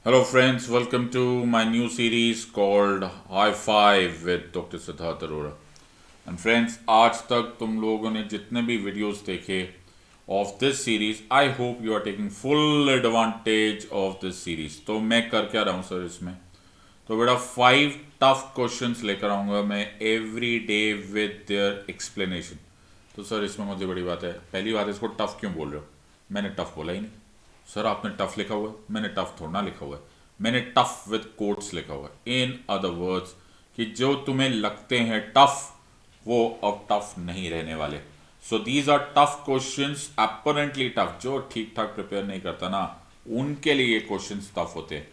Hello, friends. Welcome to my new series called High Five with Dr. Siddharth Arora. And friends, आज तक तुम लोगों ने जितने भी videos देखे of this series, I hope you are taking full advantage of this series. तो मैं कर क्या रहा हूँ सर इसमें? तो बेटा 5 टफ क्वेश्चंस लेकर आऊँगा मैं every day with their explanation. तो सर इसमें मुझे बड़ी बात है, पहली बात इसको टफ क्यों बोल रहे हो? मैंने टफ बोला ही नहीं. सर आपने टफ लिखा हुआ है, मैंने टफ थोड़ा ना लिखा हुआ है. मैंने टफ विद कोट्स लिखा हुआ है. इन अदर वर्ड्स कि जो तुम्हें लगते हैं टफ वो अब टफ नहीं रहने वाले. So these are tough questions, apparently tough. जो ठीक ठाक प्रिपेयर नहीं करता ना, उनके लिए ये क्वेश्चंस टफ होते हैं.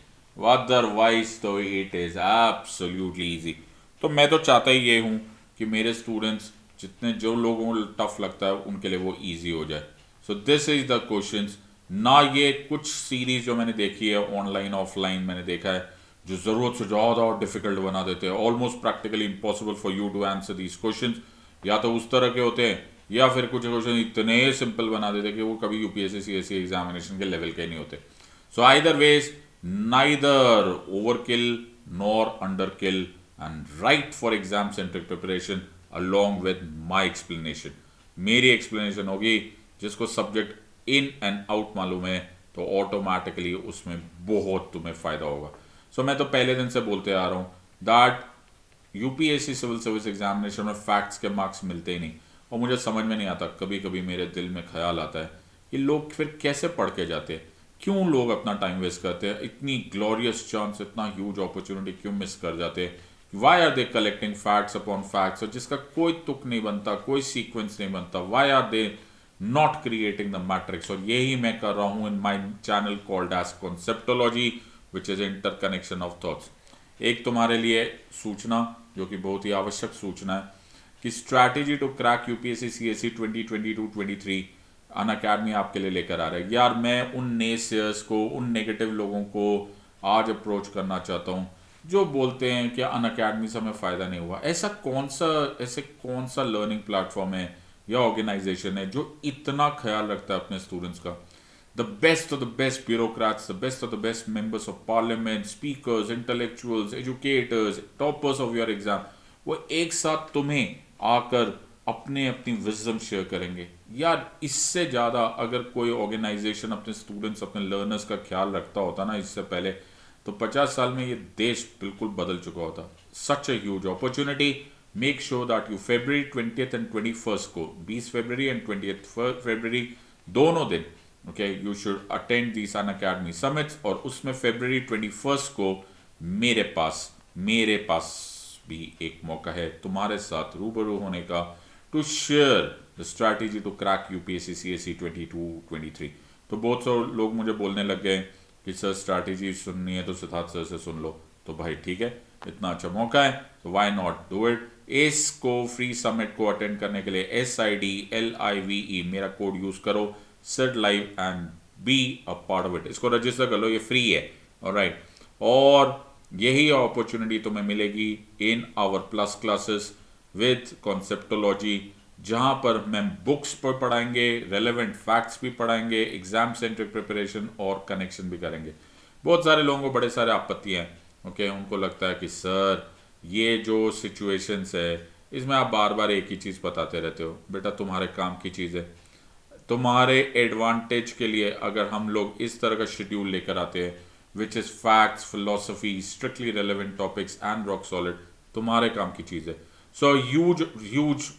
अदरवाइज तो इट इज एब्सोल्युटली इजी. तो मैं तो चाहता ही ये हूँ कि मेरे स्टूडेंट्स जितने जो लोगों को टफ लगता है उनके लिए वो इजी हो जाए. So this is the questions. ना ये कुछ सीरीज जो मैंने देखी है ऑनलाइन ऑफलाइन मैंने देखा है जो ज़रूरत से ज़्यादा और डिफिकल्ट बना देते हैं, almost practically impossible for you to answer these question. या तो उस तरह के होते हैं या फिर कुछ क्वेश्चन इतने सिंपल बना देते हैं कि वो कभी यूपीएससी सीएससी एग्जामिनेशन के लेवल के नहीं होते. So either ways, neither overkill nor underkill, and right for exam centric preparation along with my explanation. मेरी एक्सप्लेनेशन होगी जिसको सब्जेक्ट इन एंड आउट मालूम है तो ऑटोमेटिकली उसमें बहुत तुम्हें फायदा होगा. सो मैं तो पहले दिन से बोलते आ रहा हूँ that UPSC civil service examination में फैक्ट्स के मार्क्स मिलते ही नहीं. और मुझे समझ में नहीं आता, कभी कभी मेरे दिल में ख्याल आता है कि लोग फिर कैसे पढ़ के जाते हैं, क्यों लोग अपना टाइम वेस्ट करते हैं, इतनी ग्लोरियस चांस, इतना ह्यूज अपॉर्चुनिटी क्यों मिस कर जाते हैं. Why are they collecting facts upon facts, और जिसका कोई तुक नहीं बनता, कोई सीक्वेंस नहीं बनता. Why are they not creating the matrix. और यही मैं कर रहा हूं in my channel called as Conceptology which is interconnection of thoughts. एक तुम्हारे लिए सूचना जो कि बहुत ही आवश्यक सूचना है कि strategy to crack UPSC CSC 2022-23 Unacademy आपके लिए लेकर आ रहा है. यार मैं उन नेसेयर्स को, उन नेगेटिव लोगों को आज अप्रोच करना चाहता हूँ जो बोलते हैं कि अन अकेडमी से हमें फ़ायदा नहीं हुआ. ऐसे कौन सा लर्निंग प्लेटफॉर्म है या ऑर्गेनाइजेशन है जो इतना ख्याल रखता है अपने स्टूडेंट्स का. The best of the best bureaucrats, the best of the best members of parliament, speakers, intellectuals, educators, toppers of your exam, वो एक साथ तुम्हें आकर अपनी विजडम शेयर करेंगे. यार इससे ज़्यादा अगर कोई ऑर्गेनाइजेशन अपने स्टूडेंट्स, अपने लर्नर्स का ख्याल रखता होता ना इससे पहले, तो 50 साल में ये देश बिल्कुल बदल चुका होता. Such a huge opportunity. Make sure that you February 20th and 21st को, 20 फरवरी एंड 20th फरवरी, दोनों दिन okay you should attend the Sun Academy summits. और उसमें February 21st को मेरे पास भी एक मौका है तुम्हारे साथ रूबरू होने का, to share the strategy to crack UPSC CSC 22-23. तो बहुत से लोग मुझे बोलने लग गए कि सर स्ट्रैटेजी सुननी है तो सिद्धार्थ सर से सुन लो. तो भाई ठीक है, इतना अच्छा मौका है तो वाई नॉट डू इट. इसको फ्री समिट को अटेंड करने के लिए SIDLIVE मेरा कोड यूज करो, SIDLIVE and be a part of it. इसको रजिस्टर कर लो, ये फ्री है. ऑलराइट. और यही अपॉर्चुनिटी तुम्हें मिलेगी in our plus classes with Conceptology, जहां पर मैम बुक्स पर पढ़ाएंगे, रेलेवेंट फैक्ट्स भी पढ़ाएंगे, एग्जाम सेंट्रिक प्रिपरेशन और कनेक्शन भी करेंगे. बहुत सारे लोगों को बड़े सारे आपत्तियां हैं. ओके उनको लगता है कि सर ये जो सिचुएशंस है इसमें आप बार बार एक ही चीज़ बताते रहते हो. बेटा तुम्हारे काम की चीज़ है, तुम्हारे एडवांटेज के लिए अगर हम लोग इस तरह का शेड्यूल लेकर आते हैं which is facts, philosophy, strictly relevant topics and rock solid, तुम्हारे काम की चीज़ है. सो ह्यूज ह्यूज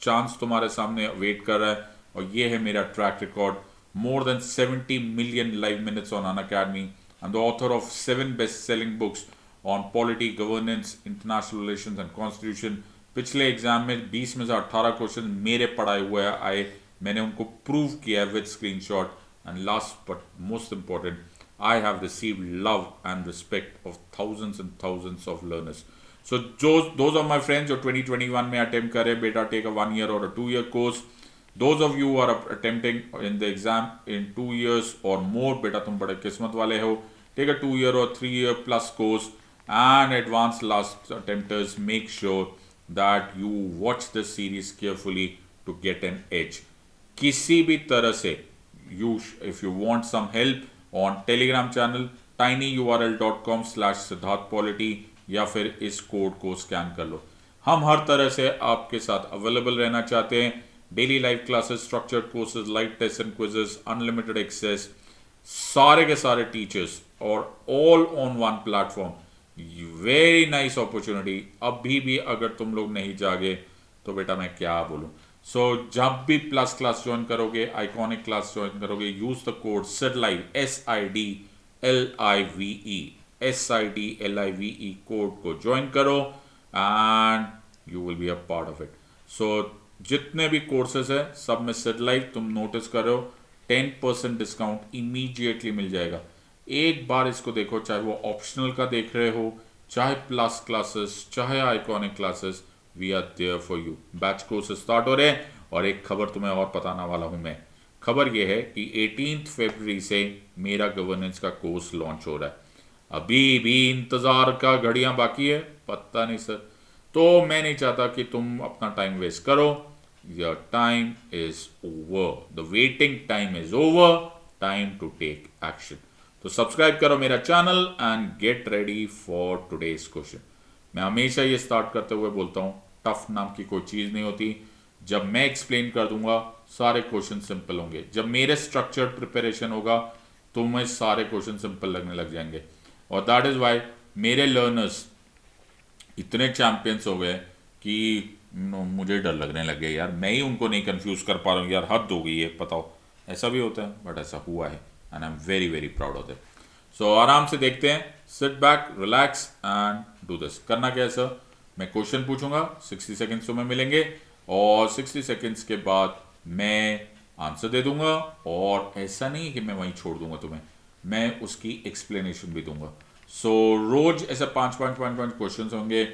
चांस तुम्हारे सामने वेट कर रहा है. और ये है मेरा track record. More than 70 million live minutes on Unacademy and the author of 7 best selling books on polity, governance, international relations and constitution. पिछले एग्जाम में 20 में से 18 क्वेश्चन मेरे पढ़ाए हुए आए, मैंने उनको प्रूव किया with screenshot. And last but most important, I have received love and respect of thousands and thousands of learners. So those are my friends जो 2021 में अटेम्प्ट करे, बेटा take a 1 year or a 2 year course. Those of you who are attempting in the exam in 2 years or more, बेटा तुम बड़े किस्मत वाले हो. Take a 2 year or 3 year plus course. And advanced last attempters, make sure that you watch this series carefully to get an edge. किसी भी तरह से you if you want some help on Telegram channel, tinyurl.com/siddharthpolity या फिर इस code को scan कर लो। हम हर तरह से आपके साथ अवेलेबल रहना चाहते हैं। Daily live classes, structured courses, live test and quizzes, unlimited access, सारे के सारे टीचर्स और all on one platform. Very nice opportunity. अभी भी अगर तुम लोग नहीं जागे तो बेटा मैं क्या बोलूं। सो जब भी प्लस क्लास ज्वाइन करोगे, आइकॉनिक क्लास ज्वाइन करोगे, use the code SIDLIVE SIDLIVE code को ज्वाइन करो and you will be a part of it. So जितने भी कोर्सेज है सब में SIDLIVE तुम नोटिस करो 10% डिस्काउंट इमीडिएटली मिल जाएगा। एक बार इसको देखो, चाहे वो ऑप्शनल का देख रहे हो, चाहे प्लस क्लासेस, चाहे iconic classes, we are there for you. Batch course start हो रहे हैं और एक खबर तुम्हें और बताना वाला हूं मैं। खबर यह है कि 18 फरवरी से मेरा गवर्नेंस का कोर्स लॉन्च हो रहा है। अभी भी इंतजार का घड़ियां बाकी है, पता नहीं सर। तो मैं नहीं चाहता कि तुम अपना टाइम वेस्ट करो। Your time is over, the waiting time is over, time to take action. तो सब्सक्राइब करो मेरा channel and get ready for today's question. मैं हमेशा ये स्टार्ट करते हुए बोलता हूं, टफ नाम की कोई चीज नहीं होती। जब मैं एक्सप्लेन कर दूंगा सारे क्वेश्चन सिंपल होंगे। जब मेरे स्ट्रक्चर्ड प्रिपरेशन होगा तुम्हें सारे क्वेश्चन सिंपल लगने लग जाएंगे। और दैट इज वाई मेरे लर्नर्स इतने चैंपियंस हो गए कि मुझे डर लगने लग गया यार, मैं ही उनको नहीं कंफ्यूज कर पा रहा हूँ यार, हद हो गई है। बताओ, ऐसा भी होता है, बट ऐसा हुआ है and I am very very proud of it. So आराम से देखते हैं, sit back, relax and do this. करना क्या है सर, मैं क्वेश्चन पूछूंगा, 60 सेकेंड्स तुम्हें मिलेंगे और 60 सेकेंड्स के बाद मैं आंसर दे दूंगा। और ऐसा नहीं कि मैं वहीं छोड़ दूंगा तुम्हें, मैं उसकी एक्सप्लेनेशन भी दूंगा। सो रोज ऐसे 5 क्वेश्चन होंगे।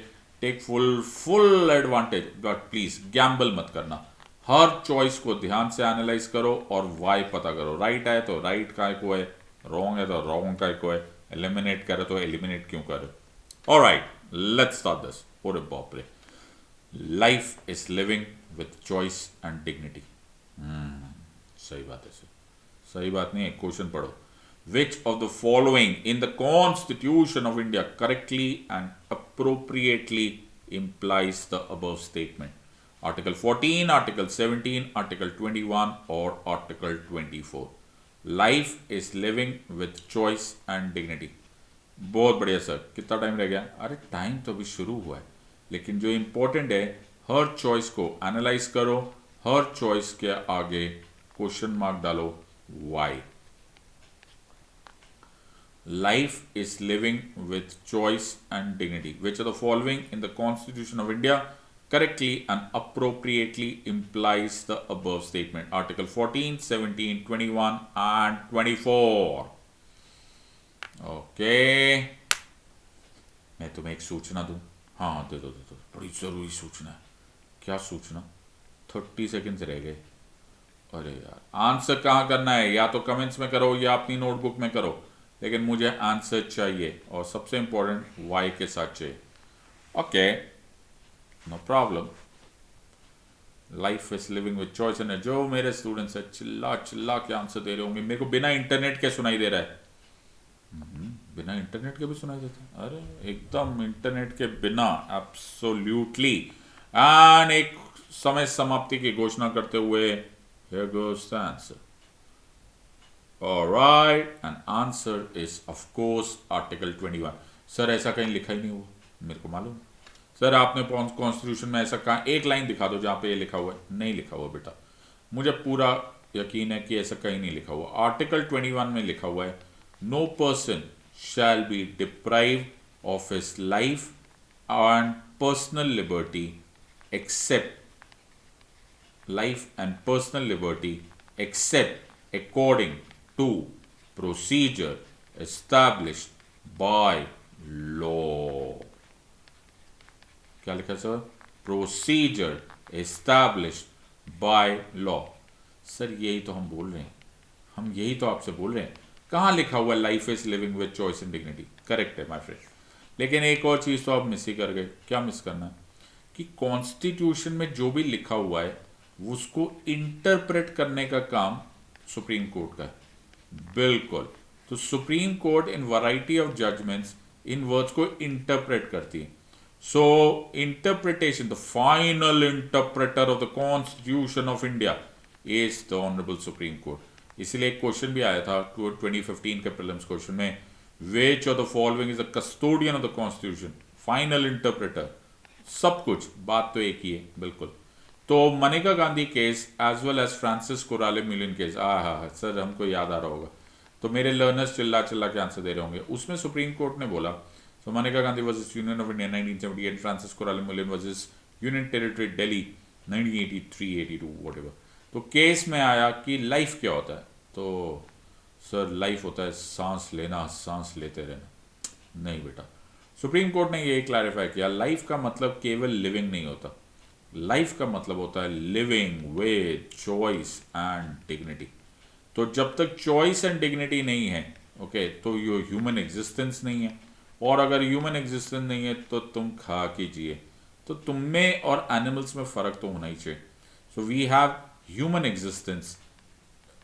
Take full advantage, but please gamble मत करना। हर चॉइस को ध्यान से एनालाइज करो और वाई पता करो। राइट है तो राइट काय को है, रॉन्ग है तो रॉन्ग काय को है, एलिमिनेट करे तो एलिमिनेट क्यों करे। Alright, let's start this. ओरे बाप रे, life is living with choice and dignity. सही बात है सर, सही बात नहीं है। क्वेश्चन पढ़ो। Which of the following in the Constitution of India correctly and appropriately implies the above statement? Article 14, Article 17, Article 21 or Article 24? Life is living with choice and dignity. बहुत बढ़िया सर, कितना time रह गया? अरे time तो अभी शुरू हुआ है, लेकिन जो इंपॉर्टेंट है हर चॉइस को एनालाइज करो, हर चॉइस के आगे क्वेश्चन मार्क डालो, Y. Life is living with choice and dignity. Which of the following in the Constitution of India correctly and appropriately implies the above statement? Article 14, 17, 21 and 24. Okay. मैं तुम्हें एक सूचना दूं? हाँ दे दो, बड़ी जरूरी सूचना है। क्या सूचना? 30 सेकेंड्स रह गए। अरे यार, आंसर कहाँ करना है? या तो कमेंट्स में करो या अपनी नोटबुक में करो, लेकिन मुझे आंसर चाहिए और सबसे इंपॉर्टेंट वाई के साथ चाहिए। Okay, no problem. Life is living with choice and जो मेरे स्टूडेंट्स है चिल्ला चिल्ला के आंसर दे रहे होंगे। मेरे को बिना इंटरनेट के सुनाई दे रहा है। बिना इंटरनेट के भी सुनाई देता है? अरे एकदम इंटरनेट के बिना, एब्सोल्युटली। एंड एक समय समाप्ति की घोषणा करते हुए, here goes the answer. Alright, and answer is of course Article 21. Sir ऐसा कहीं लिखा ही नहीं हुआ, मेरे को मालूम। सर आपने कॉन्स्टिट्यूशन में ऐसा कहा, एक लाइन दिखा दो जहां पे ये लिखा हुआ है। नहीं लिखा हुआ बेटा, मुझे पूरा यकीन है कि ऐसा कहीं नहीं लिखा हुआ। आर्टिकल 21 में लिखा हुआ है, no person shall be deprive of his life and personal liberty except life and personal liberty except according to procedure established by law. क्या लिखा sir? Procedure established by law. Sir यही तो हम बोल रहे हैं, हम यही तो आपसे बोल रहे हैं। कहाँ लिखा हुआ life is living with choice and dignity? Correct है माय फ्रेंड, लेकिन एक और चीज तो आप मिस ही कर गए। क्या मिस करना है? कि कॉन्स्टिट्यूशन में जो भी लिखा हुआ है उसको इंटरप्रेट करने का काम सुप्रीम कोर्ट का है। बिल्कुल, तो Supreme Court in variety of judgments in words को इंटरप्रेट करती है. So interpretation, the final interpreter of the constitution of India is the honourable Supreme Court. इसलिए एक क्वेश्चन भी आया था 2015 के प्रीलिम्स क्वेश्चन में, which of the following is the custodian of the Constitution, final interpreter. सब कुछ, बात तो एक ही है बिल्कुल. तो Maneka Gandhi case as well as Francis Coralie Mullin case, हाँ सर हमको याद आ रहा होगा, तो मेरे लर्नर्स चिल्ला चिल्ला के आंसर दे रहे होंगे. उसमें सुप्रीम कोर्ट ने बोला, so Maneka Gandhi versus Union of India 1978, Francis Coralie Mullin versus union territory Delhi 1983-82 whatever. तो केस में आया कि लाइफ क्या होता है. तो सर लाइफ होता है सांस लेना, सांस लेते रहना. नहीं बेटा, सुप्रीम कोर्ट ने ये क्लैरिफाई किया, लाइफ का मतलब केवल लिविंग नहीं होता. लाइफ का मतलब होता है living with choice and dignity. तो जब तक चॉइस एंड डिग्निटी नहीं है, ओके, तो ये ह्यूमन एग्जिस्टेंस नहीं है. और अगर ह्यूमन एग्जिस्टेंस नहीं है तो तुम खा कीजिए. तो तुम में और एनिमल्स में फर्क तो होना ही चाहिए. So we have human existence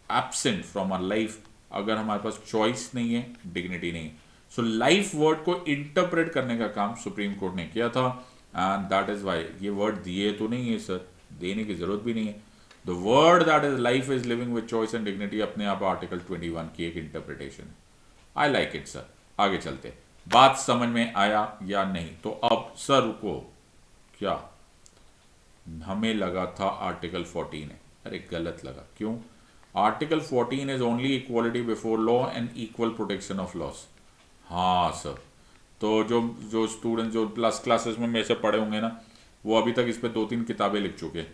absent from our life अगर हमारे पास चॉइस नहीं है, डिग्निटी नहीं है. सो लाइफ वर्ड को इंटरप्रेट करने का काम सुप्रीम कोर्ट ने किया था. एंड दैट इज वाई, ये वर्ड दिए तो नहीं है सर, देने की जरूरत भी नहीं है. The word that is life is living with choice and dignity अपने आप आर्टिकल 21 की एक इंटरप्रिटेशन है. I like it sir. आगे चलते, बात समझ में आया या नहीं. तो अब सर रुको, क्या हमें लगा था आर्टिकल 14 है. अरे गलत लगा. क्यों? Article 14 is only equality before law and equal protection of loss. हाँ सर, तो जो जो स्टूडेंट जो प्लस क्लासेस में मेरे से पढ़े होंगे ना, वो अभी तक इस पे 2-3 किताबें लिख चुके हैं.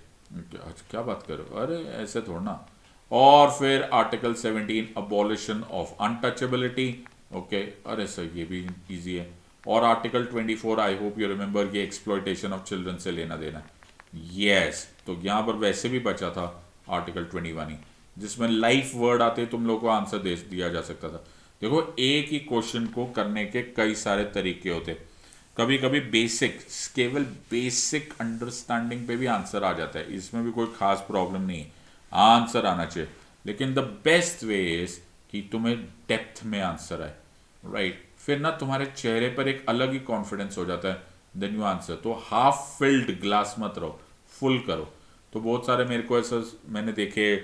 क्या बात करो, अरे ऐसे थोड़ा ना. और फिर article 17 abolition of untouchability. Okay, अरे सर ये भी इजी है. और article 24 I hope you remember, ये एक्सप्लॉयटेशन ऑफ चिल्ड्रन से लेना देना. यस, तो यहाँ पर वैसे भी बचा था आर्टिकल 21 ही, जिसमें लाइफ वर्ड आते तुम लोग को आंसर दे दिया जा सकता था. देखो, एक ही क्वेश्चन को करने के कई सारे तरीके होते. कभी कभी बेसिक, केवल बेसिक अंडरस्टैंडिंग पे भी आंसर आ जाता है. इसमें भी कोई खास प्रॉब्लम नहीं है, आंसर आना चाहिए. लेकिन द बेस्ट वे इज कि तुम्हें डेप्थ में आंसर आए, राइट. फिर ना तुम्हारे चेहरे पर एक अलग ही कॉन्फिडेंस हो जाता है देन यू आंसर. तो हाफ फिल्ड ग्लास मत रहो, फुल करो. तो बहुत सारे मेरे को ऐसा मैंने देखे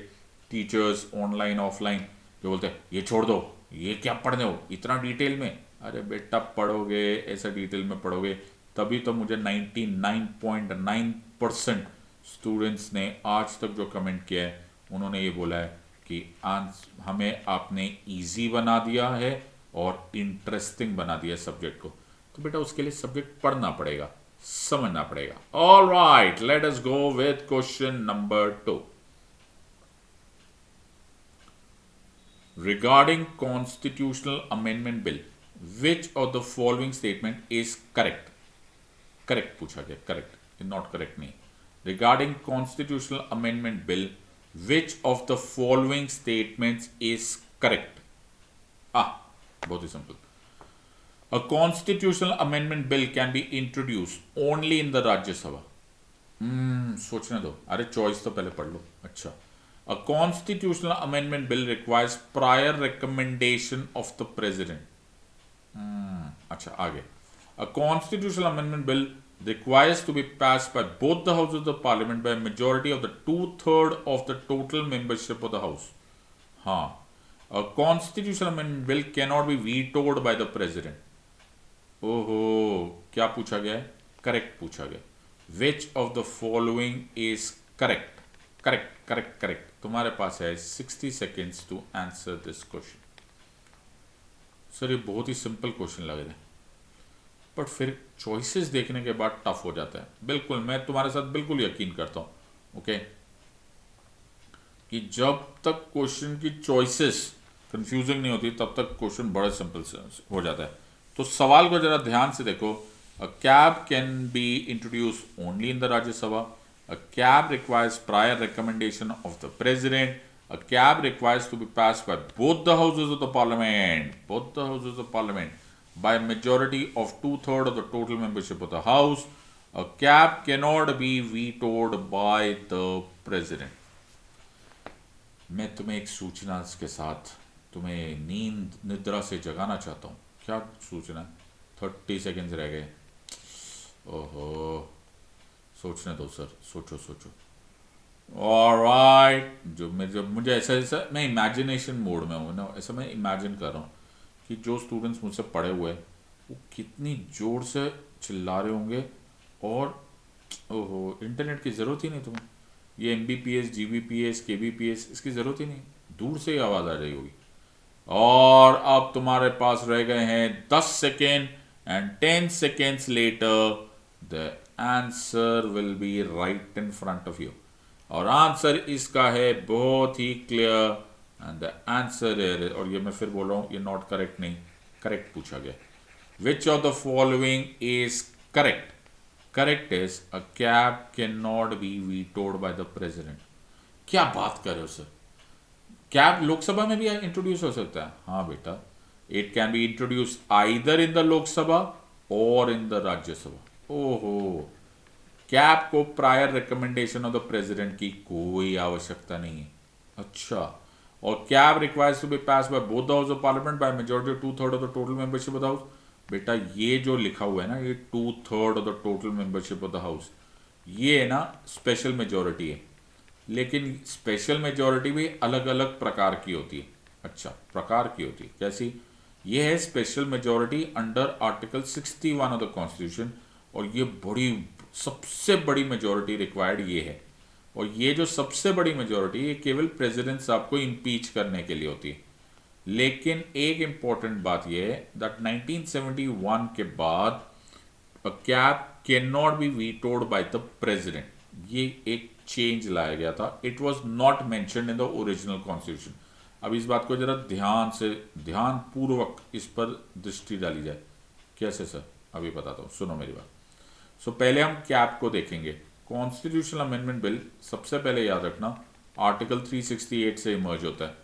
टीचर्स ऑनलाइन ऑफलाइन जो बोलते हैं ये छोड़ दो, ये क्या पढ़ने हो इतना डिटेल में. अरे बेटा, पढ़ोगे ऐसा डिटेल में पढ़ोगे तभी तो मुझे 99.9% स्टूडेंट्स ने आज तक जो कमेंट किया है उन्होंने ये बोला है कि हमें आपने इजी बना दिया है और इंटरेस्टिंग बना दिया सब्जेक्ट को. तो बेटा उसके लिए सब्जेक्ट पढ़ना पड़ेगा, समझना पड़ेगा. All right, late us go with question number 2. Regarding constitutional amendment bill, which of the following statement is correct? Correct पूछा गया, correct, not correct नहीं. Regarding constitutional amendment bill, which of the following statements is correct? बहुत ही simple. A constitutional amendment bill can be introduced only in the Rajya Sabha. सोचने दो, अरे choice तो पहले पढ़ लो. अच्छा, a constitutional amendment bill requires prior recommendation of the president. अच्छा आगे, a constitutional amendment bill requires to be passed by both the houses of the parliament by a majority of the 2/3 of the total membership of the house. हाँ, a constitutional amendment bill cannot be vetoed by the president. ओहो, क्या पूछा गया है? Correct पूछा गया. Which of the following is correct? Correct correct correct. तुम्हारे पास है 60 seconds to answer this question. Sir ये बहुत ही सिंपल क्वेश्चन लग रहा है, बट फिर चॉइसेस देखने के बाद टफ हो जाता है. बिल्कुल, मैं तुम्हारे साथ बिल्कुल यकीन करता हूं, ओके, कि जब तक क्वेश्चन की चॉइसेस कंफ्यूजिंग नहीं होती तब तक क्वेश्चन बड़ा सिंपल हो जाता है. तो सवाल को जरा ध्यान से देखो. अ CAB can be introduce only in the Rajya Sabha. A cab requires prior recommendation of the president. A cab requires to be passed by both the houses of the parliament. Both the houses of parliament by a majority of 2/3 of the total membership of the house. A cab cannot be vetoed by the president. मैं तुम्हें एक सूचना के साथ तुम्हें नींद निद्रा से जगाना चाहता हूँ। क्या सोचना है? 30 सेकेंड्स रह गए। ओहो, सोचने दो सर, सोचो सोचो। ऑलराइट, जब मुझे ऐसा ऐसा मैं इमेजिनेशन मोड में हूँ ना, ऐसा मैं इमेजिन कर रहा हूँ कि जो स्टूडेंट्स मुझसे पढ़े हुए हैं वो कितनी ज़ोर से चिल्ला रहे होंगे, और ओहो, इंटरनेट की ज़रूरत ही नहीं तुम्हें, ये MBPS GBPS KBPS इसकी ज़रूरत ही नहीं, दूर से ही आवाज़ आ रही होगी। और अब तुम्हारे पास रह गए हैं 10 second, and 10 seconds later the answer will be right in front of you. और आंसर इसका है बहुत ही क्लियर, एंड द आंसर है, और ये मैं फिर बोल रहा हूँ, ये नॉट करेक्ट नहीं, करेक्ट पूछा गया। Which of the following is correct? Correct is a CAB can not be vetoed by the president. क्या बात कर रहे हो सर, कैब लोकसभा में भी इंट्रोड्यूस हो सकता है? हाँ बेटा, it can be introduce either in the Lok Sabha or in the Rajya Sabha. ओहो, कैब को prior recommendation of the president की कोई आवश्यकता नहीं है। अच्छा, और CAB requires to be pass by both the house of parliament by majority of 2/3 of the total membership of the house. बेटा ये जो लिखा हुआ है ना, ये 2/3 of the total membership of the house, ये है ना स्पेशल मेजोरिटी है। लेकिन स्पेशल मेजोरिटी भी अलग अलग प्रकार की होती है। अच्छा, प्रकार की होती है, कैसी? ये है special majority under article 61 of the constitution, और ये बड़ी सबसे बड़ी मेजोरिटी रिक्वायर्ड ये है। और ये जो सबसे बड़ी मेजोरिटी ये केवल प्रेसिडेंट साहब को इम्पीच करने के लिए होती है। लेकिन एक इंपॉर्टेंट बात यह है दैट 1971 के बाद CAB can not be vetoed by the president, ये एक चेंज लाया गया था। It was not mentioned in the original Constitution. अब इस बात को जरा ध्यान पूर्वक इस पर दृष्टि डाली जाए। कैसे सर? अभी बताता हूँ, सुनो मेरी बात। सो पहले हम कैब को देखेंगे। कॉन्स्टिट्यूशनल अमेंडमेंट बिल सबसे पहले याद रखना आर्टिकल 368 से इमर्ज होता है।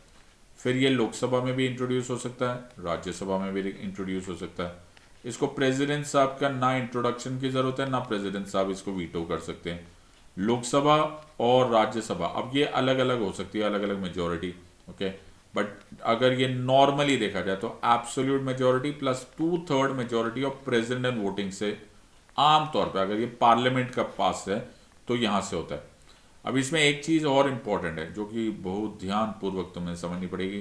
फिर ये लोकसभा में भी इंट्रोड्यूस हो सकता है, राज्यसभा में भी इंट्रोड्यूस हो सकता है। इसको प्रेसिडेंट साहब का ना इंट्रोडक्शन की जरूरत है, ना प्रेसिडेंट साहब इसको वीटो कर सकते हैं। लोकसभा और राज्यसभा अब ये अलग अलग हो सकती है, अलग अलग मेजोरिटी, ओके। बट अगर ये नॉर्मली देखा जाए तो absolute majority plus 2/3 majority of president voting से आमतौर पर, अगर ये पार्लियामेंट का पास है तो यहां से होता है। अब इसमें एक चीज और इंपॉर्टेंट है जो कि बहुत ध्यान पूर्वक तुम्हें समझनी पड़ेगी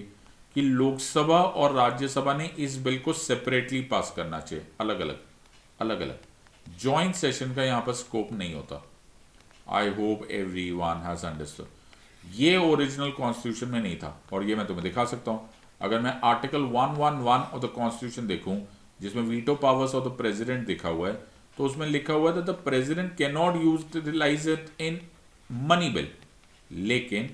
कि लोकसभा और राज्यसभा ने इस बिल को सेपरेटली पास करना चाहिए, अलग अलग। जॉइंट सेशन का यहां पर स्कोप नहीं होता। I hope everyone has understood. ये ओरिजिनल कॉन्स्टिट्यूशन में नहीं था, और ये मैं तुम्हें दिखा सकता हूं। अगर मैं आर्टिकल 111 ऑफ द कॉन्स्टिट्यूशन देखूं जिसमें veto powers of the president दिखा हुआ है, तो उसमें लिखा हुआ है the president can not utilize it in money bill. लेकिन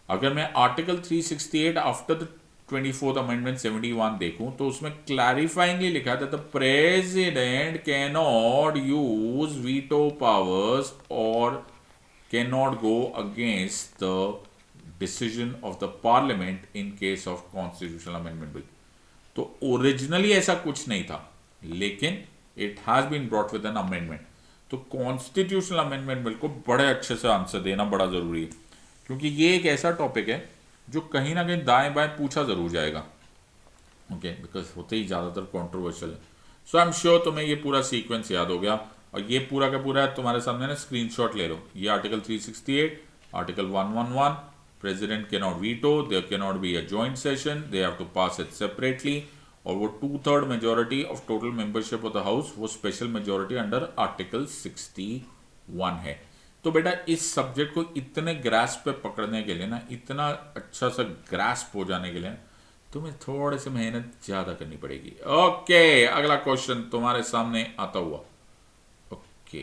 अगर मैं article 368 after the 24th amendment 71 देखूं तो उसमें क्लैरिफाइंगली लिखा था the president can not use veto powers और can not go against the decision of the parliament in case of constitutional amendment bill. तो ओरिजिनली ऐसा कुछ नहीं था, लेकिन it has been brought with an amendment. तो कॉन्स्टिट्यूशनल अमेंडमेंट बिल को बड़े अच्छे से आंसर देना बड़ा जरूरी है, क्योंकि ये एक ऐसा टॉपिक है जो कहीं ना कहीं दाएं बाएं पूछा जरूर जाएगा, ओके, बिकॉज होते ही ज्यादातर कॉन्ट्रोवर्शियल है। सो आई एम श्योर तुम्हें ये पूरा सीक्वेंस याद हो गया, और ये पूरा का पूरा तुम्हारे सामने ना स्क्रीनशॉट ले लो। ये article 368, article 111, president can not veto, there can not be a joint session, they have to pass it separately, और वो 2/3 majority of total membership of the house, वो स्पेशल मेजोरिटी अंडर आर्टिकल 61 है। तो बेटा इस सब्जेक्ट को इतने grasp पे पकड़ने के लिए ना, इतना अच्छा सा ग्रास्प हो जाने के लिए तुम्हें थोड़े से मेहनत ज्यादा करनी पड़ेगी। ओके, अगला क्वेश्चन तुम्हारे सामने आता हुआ। Okay,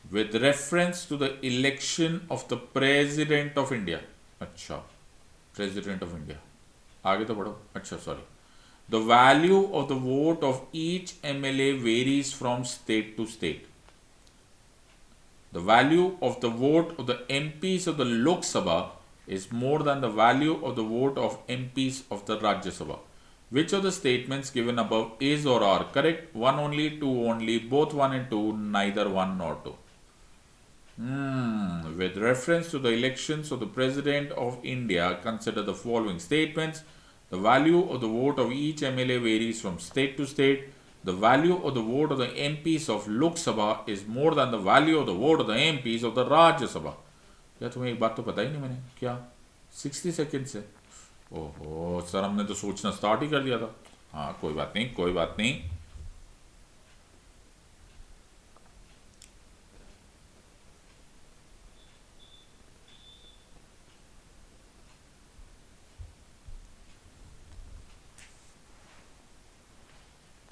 with reference to the election of the president of India. अच्छा, प्रेसिडेंट ऑफ इंडिया, आगे तो बढ़ो। अच्छा sorry, the value of the vote of each MLA varies from state to state. The value of the vote of the MPs of the Lok Sabha is more than the value of the vote of MPs of the Rajya Sabha. Which of the statements given above is or are correct? One only, two only, both one and two, neither one nor two. With reference to the elections of the President of India, consider the following statements. The value of the vote of each MLA varies from state to state. The value of the vote of the MPs of Lok Sabha is more than the value of the vote of the MPs of the Rajya Sabha. क्या तुम्हें एक बात तो पता ही नहीं मैंने क्या 60 second से? ओहो सर, हमने तो सोचना स्टार्ट ही कर दिया था. हाँ कोई बात नहीं, कोई बात नहीं.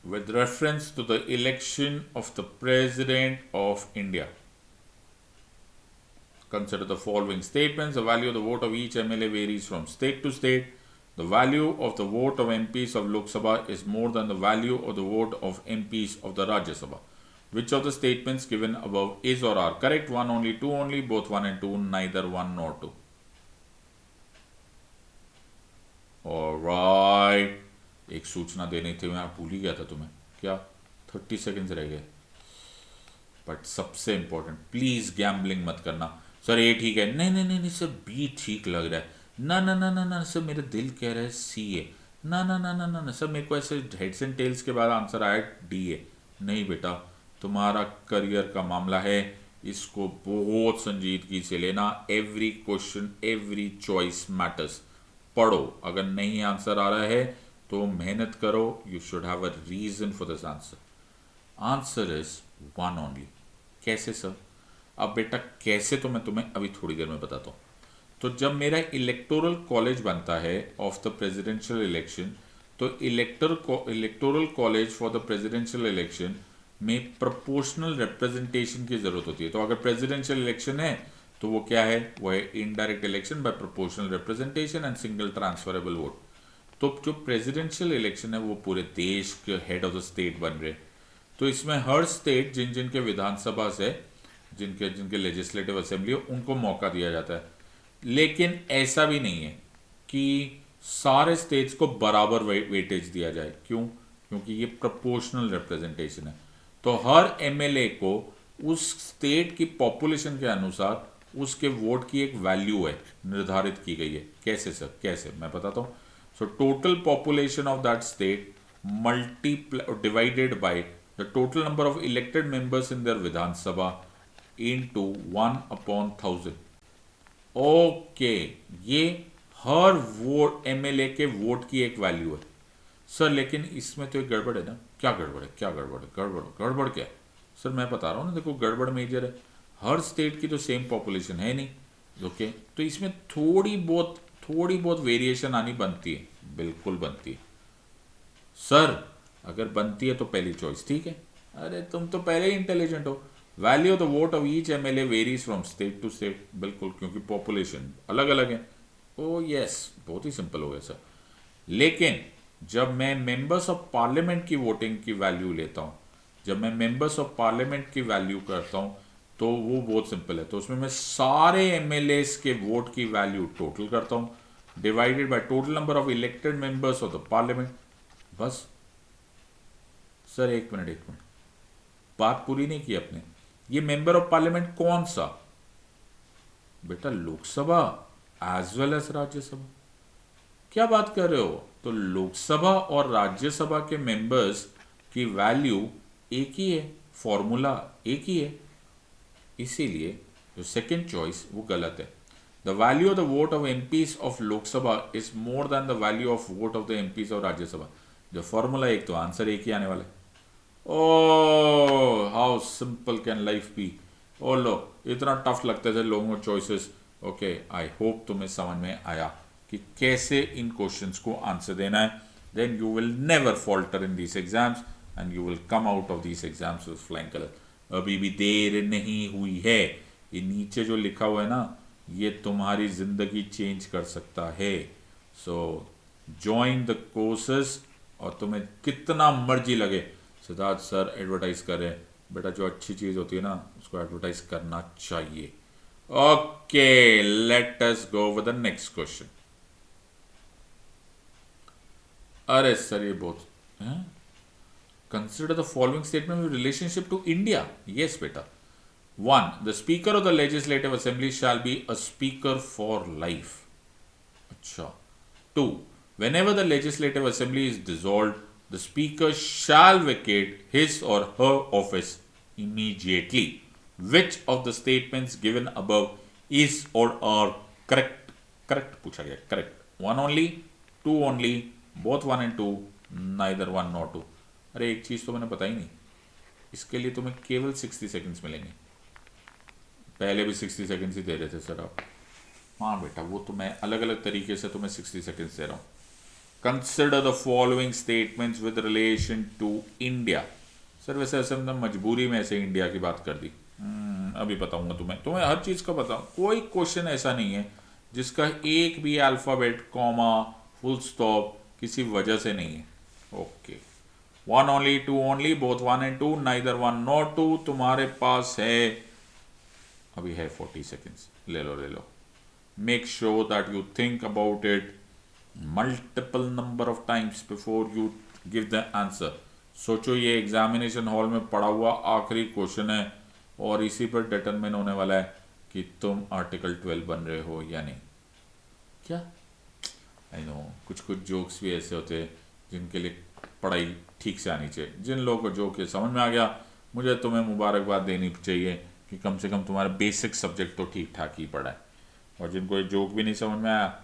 With reference to the election of the President of India, consider the following statements. The value of the vote of each MLA varies from state to state. The value of the vote of MPs of Lok Sabha is more than the value of the vote of MPs of the Rajya Sabha. Which of the statements given above is or are correct? One only, two only, both one and two, neither one nor two. Alright. एक सूचना देनी थी, मैं भूल ही गया था तुम्हें. क्या 30 सेकेंड्स रह गए. बट सबसे इंपॉर्टेंट, प्लीज गैम्बलिंग मत करना. सर ए ठीक है, नहीं नहीं नहीं नहीं सर बी ठीक लग रहा है, ना ना ना ना ना सर मेरा दिल कह रहा है सी है, ना ना ना ना ना ना सर मेरे को ऐसे हेड्स एंड टेल्स के बाद आंसर आया डी है. नहीं बेटा, तुम्हारा करियर का मामला है, इसको बहुत संजीदगी से लेना. Every question, every choice matters. पढ़ो, अगर नहीं आंसर आ रहा है तो मेहनत करो. You should have a reason for this answer. Answer is one only. कैसे सर? अब बेटा कैसे तो मैं तुम्हें अभी थोड़ी देर में बताता हूँ. तो जब मेरा इलेक्टोरल कॉलेज बनता है ऑफ द प्रेसिडेंशियल इलेक्शन, तो electoral college for the presidential election में प्रोपोर्शनल रिप्रेजेंटेशन की जरूरत होती है. तो अगर प्रेसिडेंशियल इलेक्शन है तो वो क्या है? वो है indirect election by proportional representation and single transferable vote. तो जो प्रेसिडेंशियल इलेक्शन है वो पूरे देश के हेड ऑफ द स्टेट बन रहे. तो इसमें हर स्टेट जिन जिनके विधानसभा से, जिनके जिनके लेजिस्लेटिव असेंबली है, उनको मौका दिया जाता है. लेकिन ऐसा भी नहीं है कि सारे स्टेट्स को बराबर वेटेज दिया जाए. क्यों? क्योंकि ये प्रोपोर्शनल रिप्रेजेंटेशन है. तो हर एमएलए को उस स्टेट की पॉपुलेशन के अनुसार उसके वोट की एक वैल्यू है, निर्धारित की गई है. कैसे सर? कैसे मैं बताता हूँ. So total population of that state divided by the total number of elected members in their Vidhan Sabha into 1/1000. Okay, ये हर वोट एमएलए के वोट की एक वैल्यू है. सर लेकिन इसमें तो एक गड़बड़ है ना. क्या गड़बड़ है? क्या गड़बड़ है? गड़बड़ क्या है? सर मैं बता रहा हूँ ना, देखो गड़बड़ मेजर है. हर स्टेट की तो सेम पॉपुलेशन है नहीं. ओके, तो इसमें थोड़ी बहुत वेरिएशन आनी बनती है. बिल्कुल बनती है सर. अगर बनती है तो पहली चॉइस ठीक है. अरे तुम तो पहले ही इंटेलिजेंट हो. Value of the vote of each MLA varies from state to state. बिल्कुल, क्योंकि पॉपुलेशन अलग अलग है. ओ यस, बहुत ही सिंपल हो गया सर. लेकिन जब मैं मेंबर्स ऑफ पार्लियामेंट की वोटिंग की वैल्यू लेता हूं, जब मैं मेंबर्स ऑफ पार्लियामेंट की वैल्यू करता हूं, तो वो बहुत सिंपल है. तो उसमें मैं सारे एमएलए के वोट की वैल्यू टोटल करता हूं, divided by total number of elected members of the parliament. बस. सर एक मिनट, बात पूरी नहीं की आपने. ये मेंबर ऑफ पार्लियामेंट कौन सा? बेटा Lok Sabha as well as Rajya Sabha. क्या बात कर रहे हो? तो लोकसभा और राज्यसभा के मेंबर्स की वैल्यू एक ही है, फॉर्मूला एक ही है. इसीलिए जो सेकंड चॉइस वो गलत है. The value of the vote of MPs of Lok Sabha is more than the value of vote of the MPs of Rajya Sabha. जो फॉर्मूला एक, तो आंसर एक ही आने वाला है. Oh how simple can life be. ओ लो, इतना टफ लगते थे लोगों को चॉइसेस. ओके, आई होप तुम्हें समझ में आया कि कैसे इन क्वेश्चंस को आंसर देना है. Then you will never falter in these exams and you will come out of these exams with flying colour. अभी भी देर नहीं हुई है. ये नीचे जो लिखा हुआ है ना, ये तुम्हारी जिंदगी चेंज कर सकता है. सो ज्वाइन द कोर्सेस. और तुम्हें कितना मर्जी लगे सिद्धार्थ सर एडवर्टाइज करें, बेटा जो अच्छी चीज होती है ना उसको एडवर्टाइज करना चाहिए. Okay, let us go with the next question. अरे सर ये बहुत consider the following statement with relationship to India. Yes बेटा, 1. The Speaker of the Legislative Assembly shall be a speaker for life. अच्छा. 2. Whenever the Legislative Assembly is dissolved, the Speaker shall vacate his or her office immediately. Which of the statements given above is or are correct? Correct पूछा गया. Correct. 1 only, 2 only, both 1 and 2, neither 1 nor 2. अरे एक चीज़ तो मैंने बताई नहीं. इसके लिए तुम्हें केवल 60 सेकंड्स मिलेंगे. पहले भी 60 सेकंड्स ही दे रहे थे सर आप. हाँ बेटा, वो तो मैं अलग अलग तरीके से तुम्हें 60 सेकंड्स दे रहा हूँ. Consider the following statements with relation to India. Sir वैसे ऐसे हमने मजबूरी में ऐसे इंडिया की बात कर दी. अभी बताऊंगा तुम्हें हर चीज़ का बताऊँ. कोई क्वेश्चन ऐसा नहीं है जिसका एक भी अल्फ़ाबेट, कॉमा, फुल स्टॉप किसी वजह से नहीं है. Okay. 1 only, 2 only, both 1 and 2, neither 1 nor 2. तुम्हारे पास है, अभी है 40 सेकेंड्स. ले लो. Make sure that you think about it multiple number of times before you give the answer. सोचो ये एग्जामिनेशन हॉल में पड़ा हुआ आखिरी क्वेश्चन है और इसी पर डिटरमिन होने वाला है कि तुम आर्टिकल 12 बन रहे हो या नहीं. क्या आई नो कुछ जोक्स भी ऐसे होते हैं जिनके लिए पढ़ाई ठीक से आनी चाहिए. जिन लोगों को जोक ये समझ में आ गया, मुझे तुम्हें मुबारकबाद देनी चाहिए कि कम से कम तुम्हारा बेसिक सब्जेक्ट तो ठीक ठाक ही पढ़ा है. और जिनको ये जोक भी नहीं समझ में आया,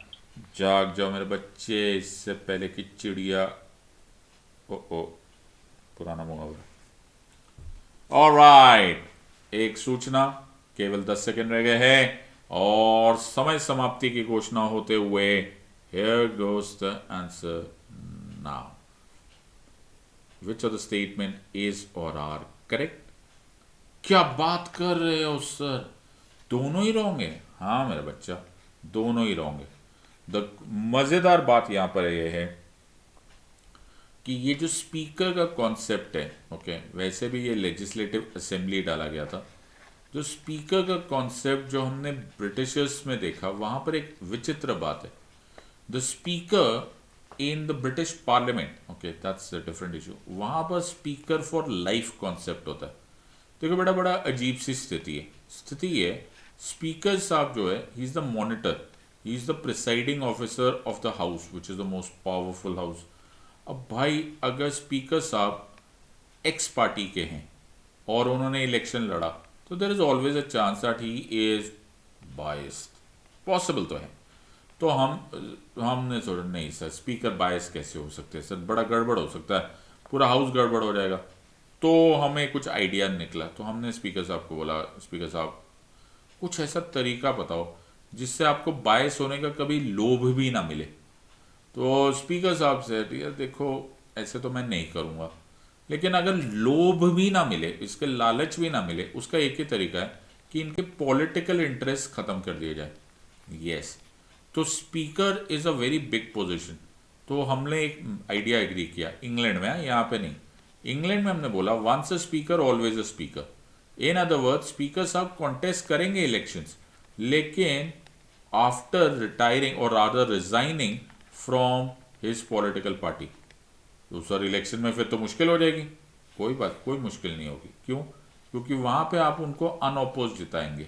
जाग जाओ मेरे बच्चे, इससे पहले कि चिड़िया ओ पुराना मुहावरा. ऑलराइट, एक सूचना, केवल 10 सेकंड रह गए हैं और समय समाप्ति की घोषणा होते हुए here goes the answer now. Which of the statement is or are correct? क्या बात कर रहे हो सर, दोनों ही रॉन्ग है. हाँ मेरा बच्चा, दोनों ही रॉन्ग है. द मजेदार बात यहां पर यह है कि ये जो स्पीकर का कॉन्सेप्ट है, ओके, वैसे भी ये लेजिस्लेटिव असेंबली डाला गया था. जो स्पीकर का कॉन्सेप्ट जो हमने ब्रिटिशर्स में देखा, वहां पर एक विचित्र बात है. The speaker in the British parliament, okay, that's a different issue. वहां पर स्पीकर फॉर लाइफ कॉन्सेप्ट होता है. देखो बेटा, बड़ा अजीब सी स्थिति है. स्पीकर साहब जो है, he is the monitor, he is the presiding officer of the house which is the most powerful house. अब भाई अगर स्पीकर साहब एक्स पार्टी के हैं और उन्होंने इलेक्शन लड़ा, तो there is always a chance that he is biased. Possible तो है. तो हमने सोचा नहीं सर, स्पीकर बायस कैसे हो सकते हैं सर, बड़ा गड़बड़ हो सकता है, पूरा हाउस गड़बड़ हो जाएगा. तो हमें कुछ आइडिया निकला, तो हमने स्पीकर साहब को बोला, स्पीकर साहब कुछ ऐसा तरीका बताओ जिससे आपको बायस होने का कभी लोभ भी ना मिले. तो स्पीकर साहब से, यार देखो ऐसे तो मैं नहीं करूँगा, लेकिन अगर लोभ भी ना मिले, इसके लालच भी ना मिले, उसका एक ही तरीका है कि इनके पॉलिटिकल इंटरेस्ट ख़त्म कर दिए जाए. यस, तो speaker is a very big position. तो हमने एक आइडिया एग्री किया, इंग्लैंड में, यहाँ पे नहीं, इंग्लैंड में हमने बोला once a speaker always a speaker. In other word, speaker साहब कॉन्टेस्ट करेंगे इलेक्शंस, लेकिन after retiring or rather resigning from his political party. तो सर इलेक्शन में फिर तो मुश्किल हो जाएगी. कोई मुश्किल नहीं होगी. क्यों? क्योंकि वहां पे आप उनको अनअपोज जिताएंगे.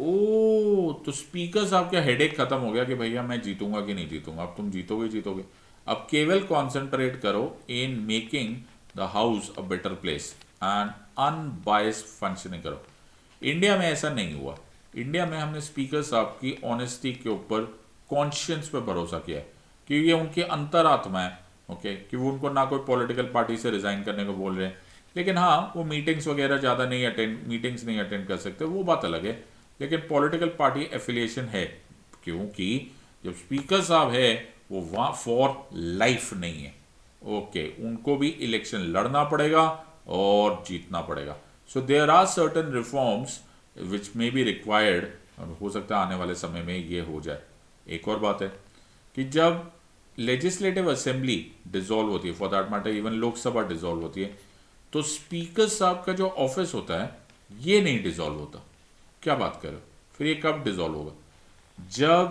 ओ, तो स्पीकर साहब का हेडेक खत्म हो गया कि भैया मैं जीतूंगा कि नहीं जीतूंगा. अब तुम जीतोगे. अब केवल कॉन्सेंट्रेट करो in making the house a better place and unbiased functioning करो. इंडिया में ऐसा नहीं हुआ. इंडिया में हमने स्पीकर साहब की ऑनेस्टी के ऊपर, कॉन्शियंस पे भरोसा किया है कि ये उनकी अंतरात्मा है, ओके, कि वो उनको ना कोई पॉलिटिकल पार्टी से रिजाइन करने को बोल रहे हैं, लेकिन हाँ वो मीटिंग्स वगैरह ज़्यादा नहीं अटेंड कर सकते, वो बात अलग है, लेकिन पॉलिटिकल पार्टी एफिलिएशन है. क्योंकि जब स्पीकर साहब है वो वहाँ फॉर लाइफ नहीं है, ओके, उनको भी इलेक्शन लड़ना पड़ेगा और जीतना पड़ेगा. So there are certain reforms which may be required, हो सकता है आने वाले समय में ये हो जाए. एक और बात है कि जब लेजिस्लेटिव असेंबली डिसॉल्व होती है, for that matter even Lok Sabha dissolve होती है, तो स्पीकर साहब का जो ऑफिस होता है ये नहीं डिसॉल्व होता. क्या बात कर रहे हो? फिर ये कब डिसॉल्व होगा? जब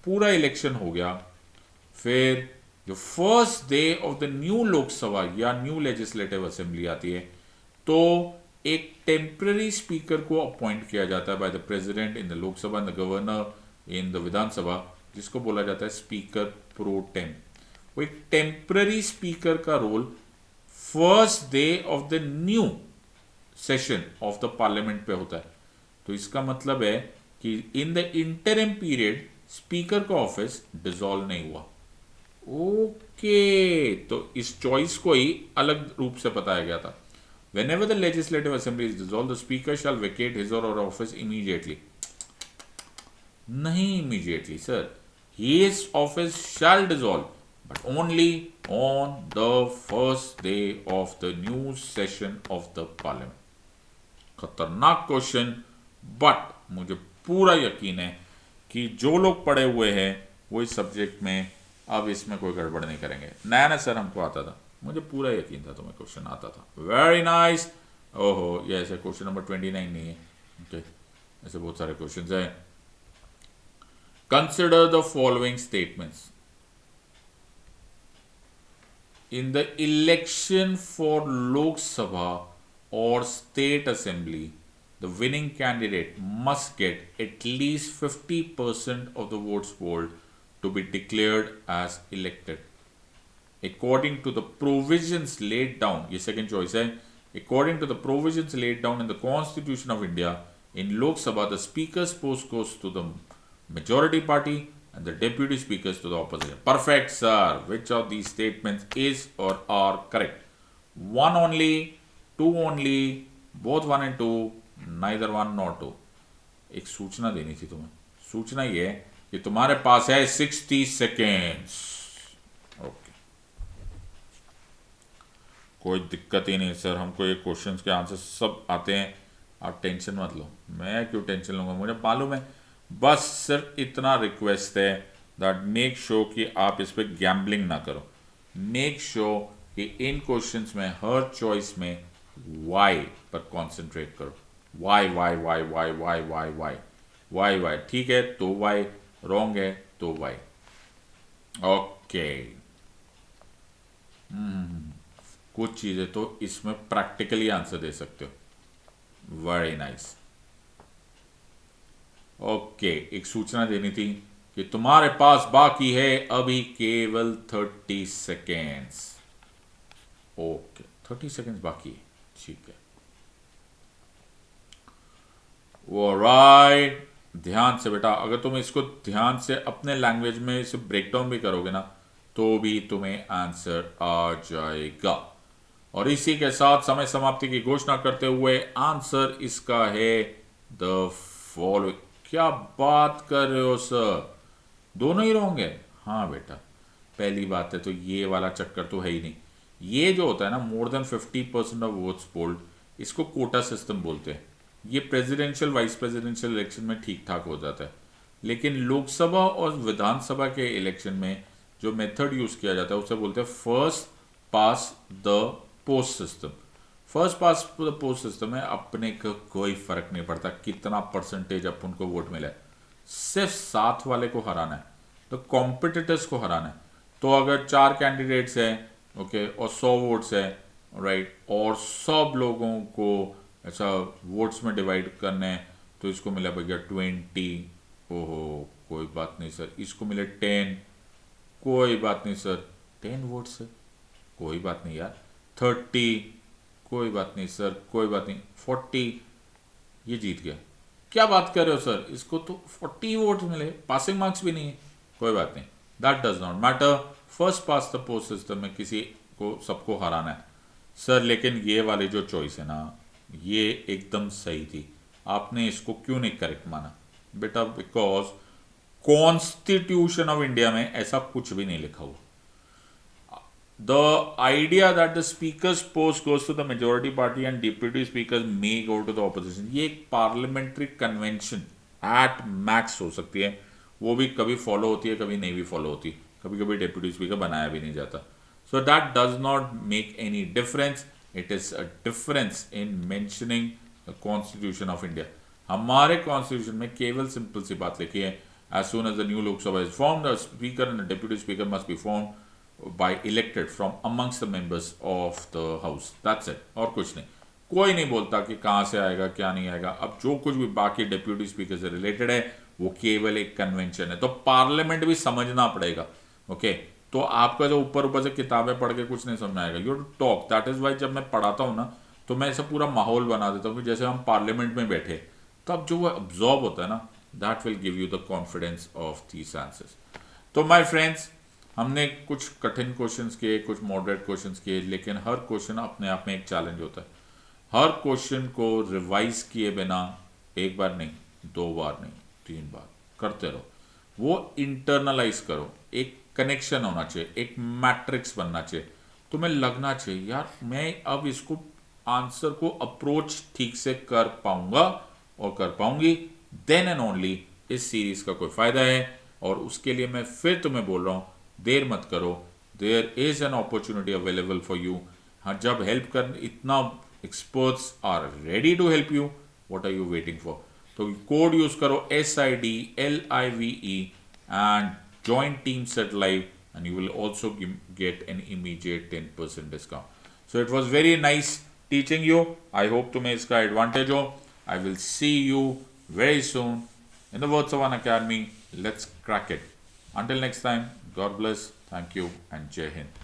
पूरा इलेक्शन हो गया, फिर जो first day of the new Lok Sabha या न्यू लेजिस्लेटिव असेंबली आती है, तो एक टेम्पररी स्पीकर को अपॉइंट किया जाता है by the president in the Lok Sabha and the governor in the Vidhan Sabha, जिसको बोला जाता है स्पीकर प्रो टेम। वो एक टेम्पररी स्पीकर का role first day of the new session of the parliament पे होता है। तो इसका मतलब है कि in the interim period speaker का ऑफिस डिसॉल्व नहीं हुआ। ओके, तो इस चॉइस को ही अलग रूप से बताया गया था। Whenever the legislative assembly is dissolved, the speaker shall vacate his or her office immediately. नहीं immediately, sir. His office shall dissolve, but only on the first day of the new session of the parliament. खतरनाक question, but मुझे पूरा यकीन है कि जो लोग पढ़े हुए हैं वो इस सब्जेक्ट में अब इसमें कोई गड़बड़ नहीं करेंगे। नया ना सर हमको आता था, मुझे पूरा यकीन था तुम्हें क्वेश्चन आता था। Very nice. ओहो, ये ऐसे क्वेश्चन नंबर 29 नहीं है। ओके, ऐसे बहुत सारे क्वेश्चंस हैं। Consider the following statements. In the election for Lok Sabha और state assembly, the winning candidate must get at least 50% of the votes polled to be declared as elected. According to the provisions laid down, ये second choice है, according to the provisions laid down in the Constitution of India, in Lok Sabha, the speaker's post goes to the majority party and the deputy speakers to the opposition. Perfect, sir. Which of these statements is or are correct? One only, two only, both one and two, neither one nor two. एक सूचना देनी थी तुम्हें। सूचना ये है कि तुम्हारे पास है 60 सेकेंड्स। ओके, कोई दिक्कत ही नहीं सर, हमको ये क्वेश्चंस के आंसर सब आते हैं, आप टेंशन मत लो। मैं क्यों टेंशन लूंगा, मुझे मालूम है। बस सिर्फ इतना रिक्वेस्ट है दैट मेक श्योर कि आप इस पर गैम्बलिंग ना करो। मेक श्योर कि इन क्वेश्चंस में हर चॉइस में वाई पर कॉन्सेंट्रेट करो। Why why why why why why why why why, ठीक है तो वाई, रॉन्ग है तो वाई। ओके, कुछ चीजें तो इसमें प्रैक्टिकली आंसर दे सकते हो। Very nice. ओके, एक सूचना देनी थी कि तुम्हारे पास बाकी है अभी केवल 30 सेकेंड्स। ओके, 30 सेकेंड्स बाकी है, ठीक है। ऑलराइट, ध्यान से बेटा, अगर तुम इसको ध्यान से अपने लैंग्वेज में इसे ब्रेक डाउन भी करोगे ना तो भी तुम्हें आंसर आ जाएगा। और इसी के साथ समय समाप्ति की घोषणा करते हुए आंसर इसका है द फॉलोइंग। क्या बात कर रहे हो सर, दोनों ही रॉन्ग है? हाँ बेटा, पहली बात है तो ये वाला चक्कर तो है ही नहीं। ये जो होता है ना, more than 50% of votes polled, इसको कोटा सिस्टम बोलते हैं। ये प्रेसिडेंशियल वाइस प्रेसिडेंशियल इलेक्शन में ठीक ठाक हो जाता है, लेकिन लोकसभा और विधानसभा के इलेक्शन में जो मेथड यूज किया जाता है उसे बोलते हैं first pass the post system. First pass the post system है, अपने को कोई फर्क नहीं पड़ता कितना परसेंटेज अपन को वोट मिला है, सिर्फ साथ वाले को हराना है, तो कॉम्पिटिटर्स को हराना है। तो अगर 4 कैंडिडेट्स हैं, ओके, और 100 वोट्स है, राइट, और सब लोगों को ऐसा वोट्स में डिवाइड करने हैं, तो इसको मिला भैया 20। ओहो, कोई बात नहीं सर। इसको मिले 10, कोई बात नहीं सर। 10 वोट्स है, कोई बात नहीं यार। 30, कोई बात नहीं सर, कोई बात नहीं। 40, ये जीत गया। क्या बात कर रहे हो सर, इसको तो 40 वोट्स मिले, पासिंग मार्क्स भी नहीं है। कोई बात नहीं, that does not matter. First pass the post system में किसी को सबको हराना है सर। लेकिन ये वाली जो चॉइस है ना, ये एकदम सही थी। आपने इसको क्यों नहीं करेक्ट माना बेटा? बिकॉज कॉन्स्टिट्यूशन ऑफ इंडिया में ऐसा कुछ भी नहीं लिखा हुआ। The idea that the speaker's post goes to the majority party and deputy speakers may go to the opposition, ये एक पार्लियामेंट्री कन्वेंशन एट मैक्स हो सकती है। वो भी कभी फॉलो होती है, कभी नहीं भी फॉलो होती, कभी कभी डेप्यूटी स्पीकर बनाया भी नहीं जाता। So that does not make any difference. It is a difference in mentioning the constitution of India. हमारे कॉन्स्टिट्यूशन में केवल सिंपल सी बात लिखी है, as soon as the new Lok Sabha is formed, the speaker and the deputy speaker must be formed by elected from amongst the members of the house. That's it, और कुछ नहीं। कोई नहीं बोलता कि कहाँ से आएगा क्या नहीं आएगा। अब जो कुछ भी बाकी डिप्यूटी स्पीकर से रिलेटेड है वो केवल एक कन्वेंशन है, तो पार्लियामेंट भी समझना पड़ेगा। ओके, तो आपका जो ऊपर ऊपर से किताबें पढ़ के कुछ नहीं समझ आएगा, you to talk. That is why जब मैं पढ़ाता हूँ ना तो मैं ऐसा पूरा माहौल बना देता हूँ कि जैसे हम पार्लियामेंट में बैठे, तब जो वो अब्जॉर्ब होता है ना, that will give you the confidence of these answers. तो माय फ्रेंड्स, हमने कुछ कठिन क्वेश्चंस किए, कुछ मॉडरेट क्वेश्चंस किए, लेकिन हर क्वेश्चन अपने आप में एक चैलेंज होता है। हर क्वेश्चन को रिवाइज किए बिना एक बार नहीं, 2 बार नहीं, 3 बार करते रहो, वो इंटरनलाइज करो। एक कनेक्शन होना चाहिए, एक मैट्रिक्स बनना चाहिए, तुम्हें लगना चाहिए यार मैं अब इसको आंसर को अप्रोच ठीक से कर पाऊंगा और कर पाऊंगी, देन एंड ओनली इस सीरीज का कोई फायदा है। और उसके लिए मैं फिर तुम्हें बोल रहा हूं, देर मत करो, there is an opportunity available for you. हाँ, जब हेल्प कर इतना experts are ready to help you, what are you waiting for? तो कोड यूज करो SIDLIVE and join Team Set Live, and you will also get an immediate 10% discount. So it was very nice teaching you. I hope तुम्हें इसका advantage हो. I will see you very soon. In the words of an academy, let's crack it. Until next time, God bless, thank you, and Jai Hind.